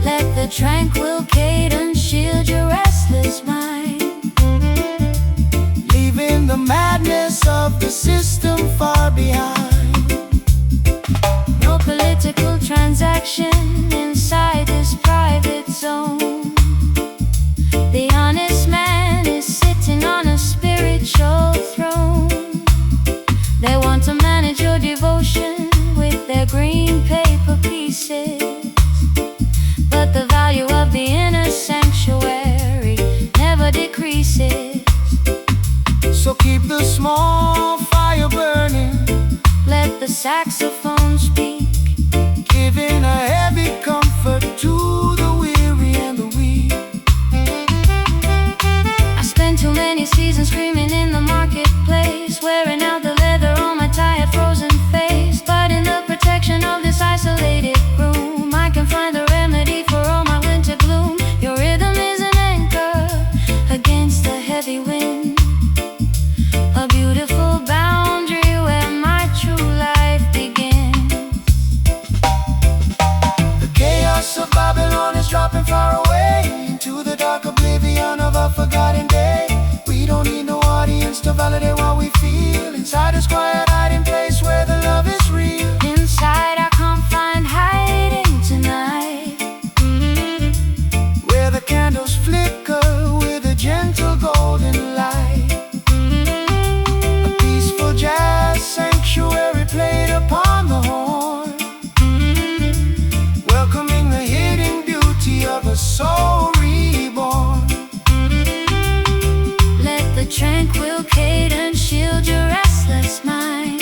let the tranquil cadence shield your restless mind, Leaving the madness of the system far behind. no political transaction inside this private zone. The honest man is sitting on a spiritual throne. They want to manage your devotion with their green paper pieces, but the value of the inner sanctuary never decreases. So keep the small fire burning, Let the saxophone speak, giving a heavy comfort to the weary and the weak. I spent too many seasons screaming in the marketplace, wearing out the leather on my tired frozen face. But in the protection of this isolated room, I can find the remedy for all my winter gloom. Your rhythm is an anchor against the heavy wind, a beautiful boundary where my true life begins. The chaos of Babylon is dropping far away into the dark oblivion of a forgotten day. We don't need no audience to validate what we feel inside this quiet hiding place where the love is real. Inside our confined hiding tonight, Where the candles flicker with a gentle golden light. A peaceful jazz sanctuary played upon the horn, welcoming the hidden beauty of a soul reborn. let the tranquil cadence shield your restless mind,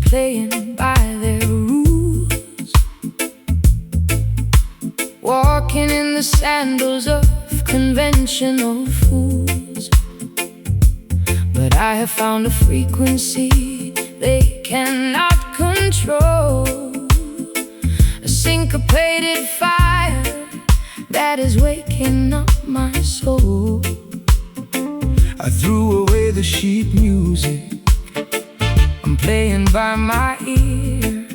playing by their rules, walking in the sandals of conventional fools. But I have found a frequency they cannot control, a syncopated fire that is waking up my soul. I threw away the sheet music, I'm playing by my ear,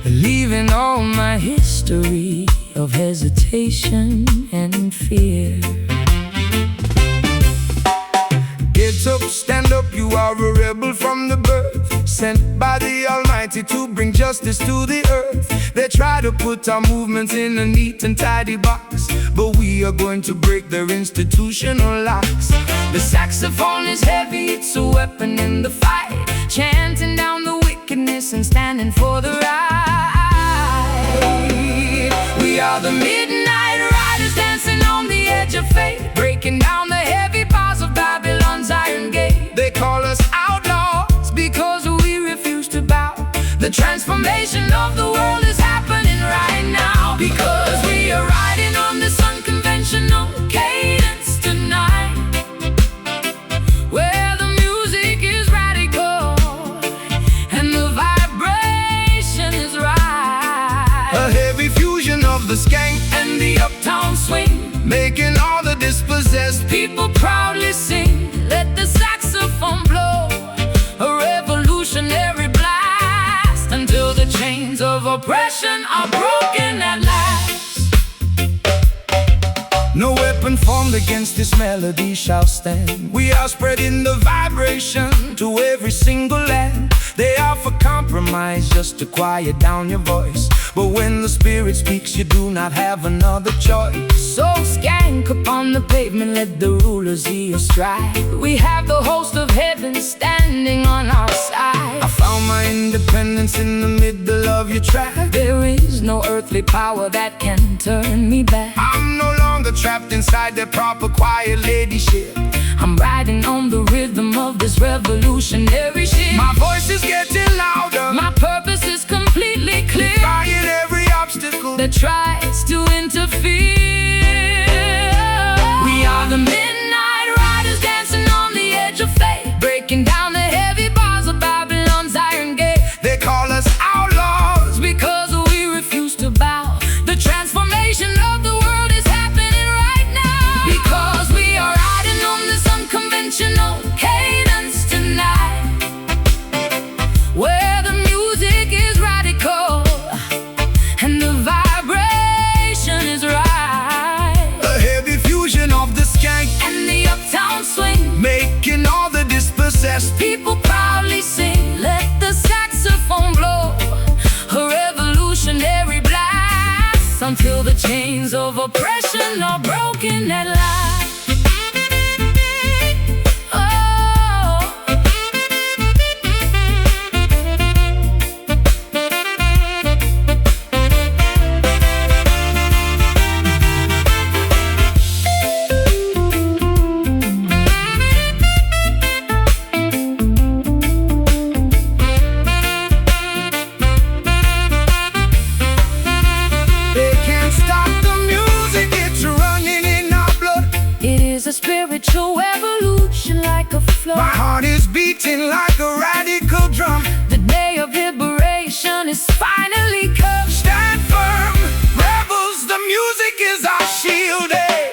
leaving all my history of hesitation and fear. Get up, stand up, you are a rebel from the birth, sent by the Almighty to bring justice to the earth. They try to put our movements in a neat and tidy box, but we are going to break their institutional locks. The saxophone is heavy, it's a weapon in the fight, chanting down the wickedness and standing for the right. We are the midnight riders dancing on the edge of fate, breaking down the heavy bars of Babylon's iron gate. They call us outlaws because we refuse to bow. The transformation of the world is happening right now, because we are riding on this unconventional cadence tonight, where the music is radical and the vibration is right. A heavy fusion of the skank And the uptown swing, making all the dispossessed people proudly sing. Let the saxophone blow, a revolutionary blast, until the chains of oppression are broken at last. No weapon formed against this melody shall stand. We are spreading the vibration to every single land. They offer compromise just to quiet down your voice, but when the spirit speaks, you do not have another choice. So skank upon the pavement, let the rulers hear your stride. We have the host of heaven standing on our side. I found my independence in the middle of your track. There is no earthly power that can turn me back. I'm no longer trapped inside their proper quiet ladyship. I'm riding on the rhythm of this revolutionary shit. My voice is getting louder, My purpose is completely clear, defying every obstacle that tries to interfere. We are the midnight riders dancing on the edge of fate, breaking down the heavy bars of Babylon's iron gate. They call us outlaws because we refuse to bow. The transformation of the world is happening right now, because we are riding on this unconventional cadence tonight, where the music is radical and the vibration is right. A heavy fusion of the skank And the uptown swing, making all the dispossessed people proudly sing. Let the saxophone blow, a revolutionary blast, until the chains of oppression are broken at last. They can't stop the music, it's running in our blood. It is a spiritual evolution like a flood. My heart is beating like a radical drum. The day of liberation is finally come. Stand firm, rebels, the music is our shield, eh?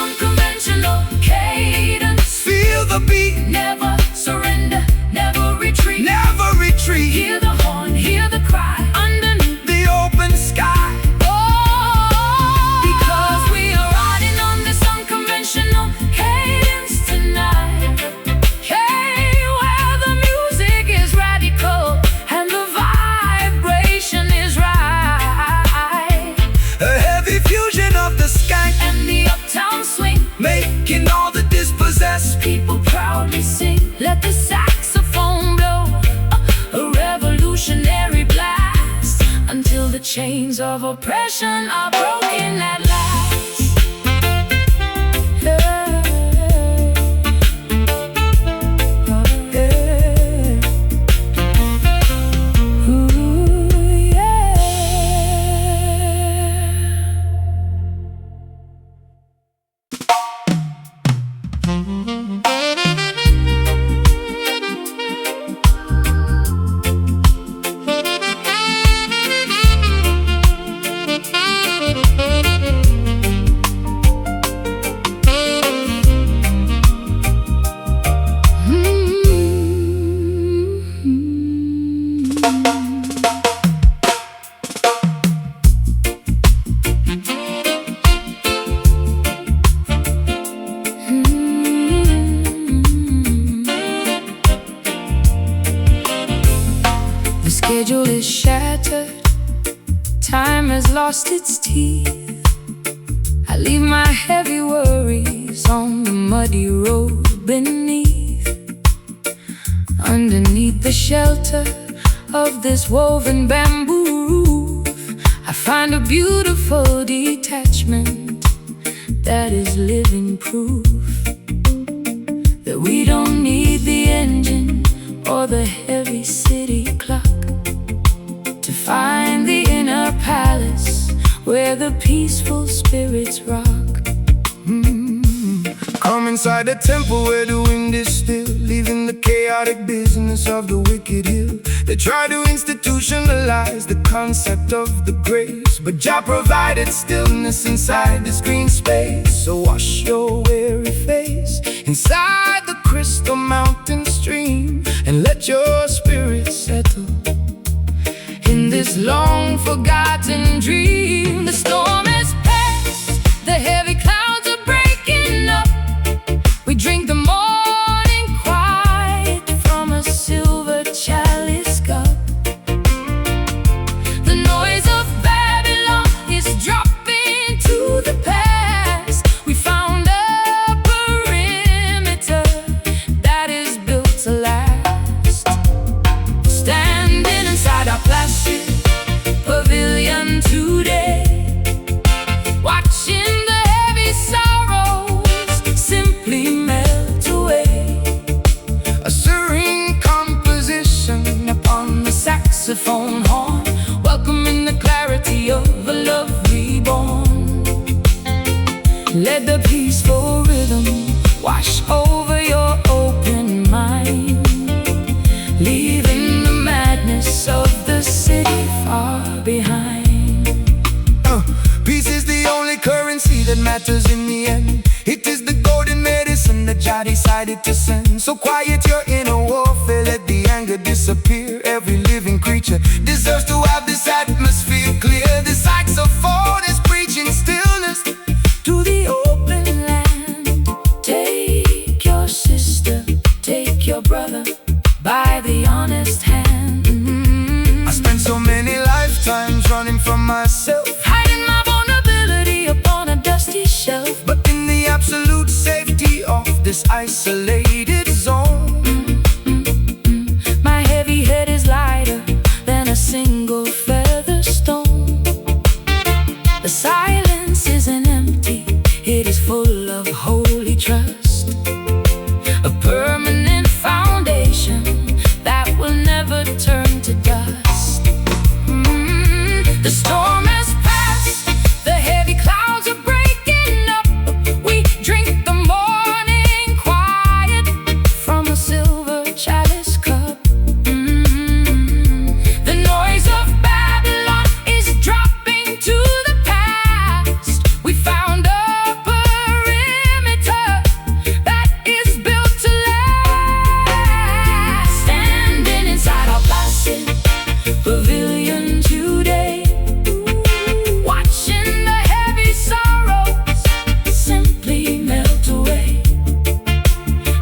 Unconventional cadence, Feel the beat, never surrender, never retreat. never retreat. Hear the horn, hear the cry, underneath The open sky, because we are riding on this unconventional cadence tonight. Hey, where the music is radical and the vibration is right. a heavy fusion of the skank And the uptown swing, making all the dispossessed people proudly sing. Let the saxophone blow, a revolutionary blast, until the chains of oppression are broken at last. schedule is shattered, time has lost its teeth. I leave my heavy worries on the muddy road beneath. Underneath the shelter of this woven bamboo roof, I find a beautiful detachment that is living proof that we don't need the engine or the heavy city clock to find the inner palace where the peaceful spirits rock. Come inside the temple where the wind is still, leaving the chaotic business of the wicked hill. They try to institutionalize the concept of the grace, but Jah provided stillness inside this green space. So wash your weary face inside the crystal mountain stream, and let your spirit settle in this long forgotten dream. The storm has passed, the heavy clouds are breaking up. We drink the morning quiet from a silver chalice cup. The noise of Babylon is dropping to the past. We found a perimeter that is built to last. Standing inside our placid pavilion today, watching the heavy sorrows simply melt away. A serene composition upon the Saxophone horn, welcoming the clarity of a love reborn. Let the peaceful rhythm wash over your open mind, leaving the madness of the city far behind. Peace is the only currency that matters in the end. It is the golden medicine that Jah decided to send. So quiet your inner warfare, let the anger disappear. Every living creature deserves to have this atmosphere clear. The saxophone is preaching stillness To the open land, take your sister, take your brother by the honest hand. I spent so many lifetimes running from myself, Hiding my vulnerability upon a dusty shelf. but in the absolute safety of this isolated zone, My heavy head is lighter than a single feather stone. The silence isn't empty, it is full of holy trust, a permanent foundation that will never turn to dust. The storm has passed, the heavy clouds are breaking up. We drink the morning quiet from a silver chalice cup. The noise of Babylon is dropping to the past. We found a perimeter that is built to last. Standing inside our placid pavilion today, watching the heavy sorrows simply melt away.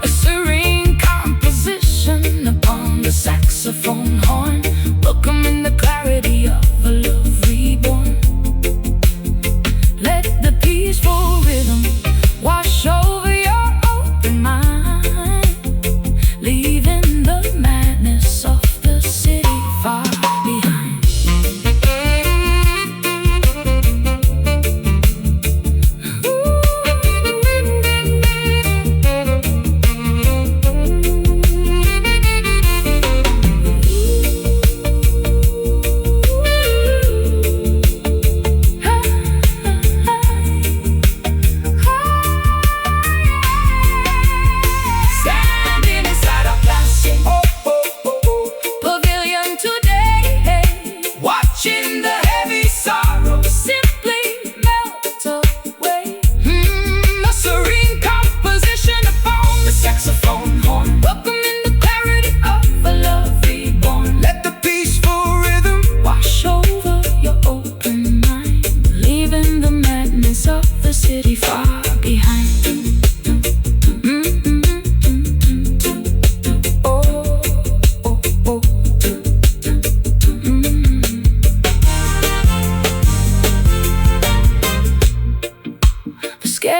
A serene composition upon the saxophone horn, welcoming the clarity of a love reborn. Let the peaceful rhythm wash over your open mind, leaving the madness of the city far behind.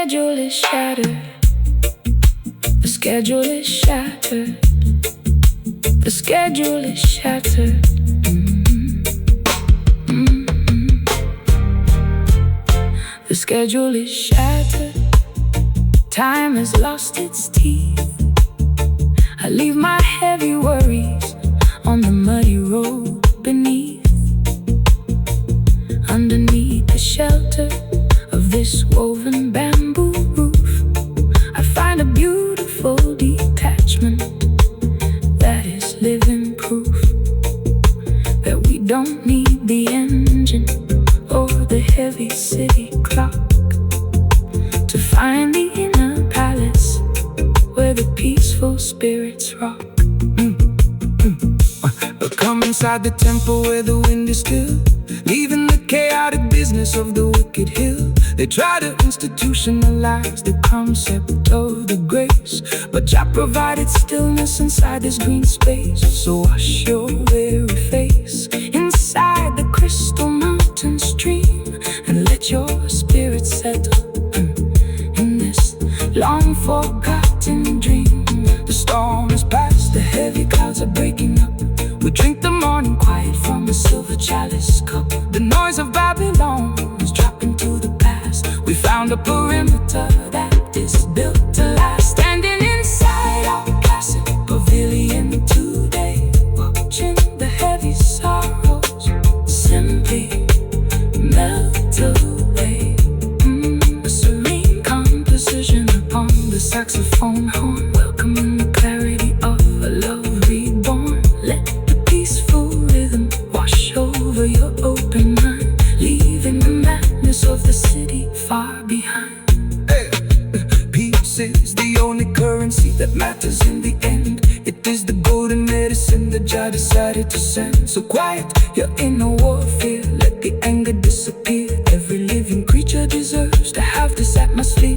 schedule is shattered. The schedule is shattered. The schedule is shattered. The schedule is shattered. Time has lost its teeth. I leave my heavy worries on the muddy road beneath. Underneath the shelter of this woven bamboo roof, I find a beautiful detachment that is living proof that we don't need the engine or the heavy city clock to find the inner palace where the peaceful spirits rock. Come inside the temple where the wind is still, leaving the chaotic business of the wicked hill. They try to institutionalize the concept of the grace, but Jah provided stillness inside this green space. So wash your weary face inside the crystal mountain stream, and let your spirit settle in this long forgotten dream. The storm is past, the heavy clouds are breaking up. We drink the morning quiet from a silver chalice cup. The noise of Babylon is dropping to the past. We found a perimeter that is built to last. Standing inside our classic pavilion today, watching the heavy sorrows simply melt away. A serene composition upon the saxophone horn, welcoming the clarity of a love reborn. Let peaceful rhythm wash over your open mind, leaving the madness of the city far behind. Hey. Peace is the only currency that matters in the end. It is the golden medicine that Jah decided to send. So quiet your inner warfare, let the anger disappear. Every living creature deserves to have this atmosphere.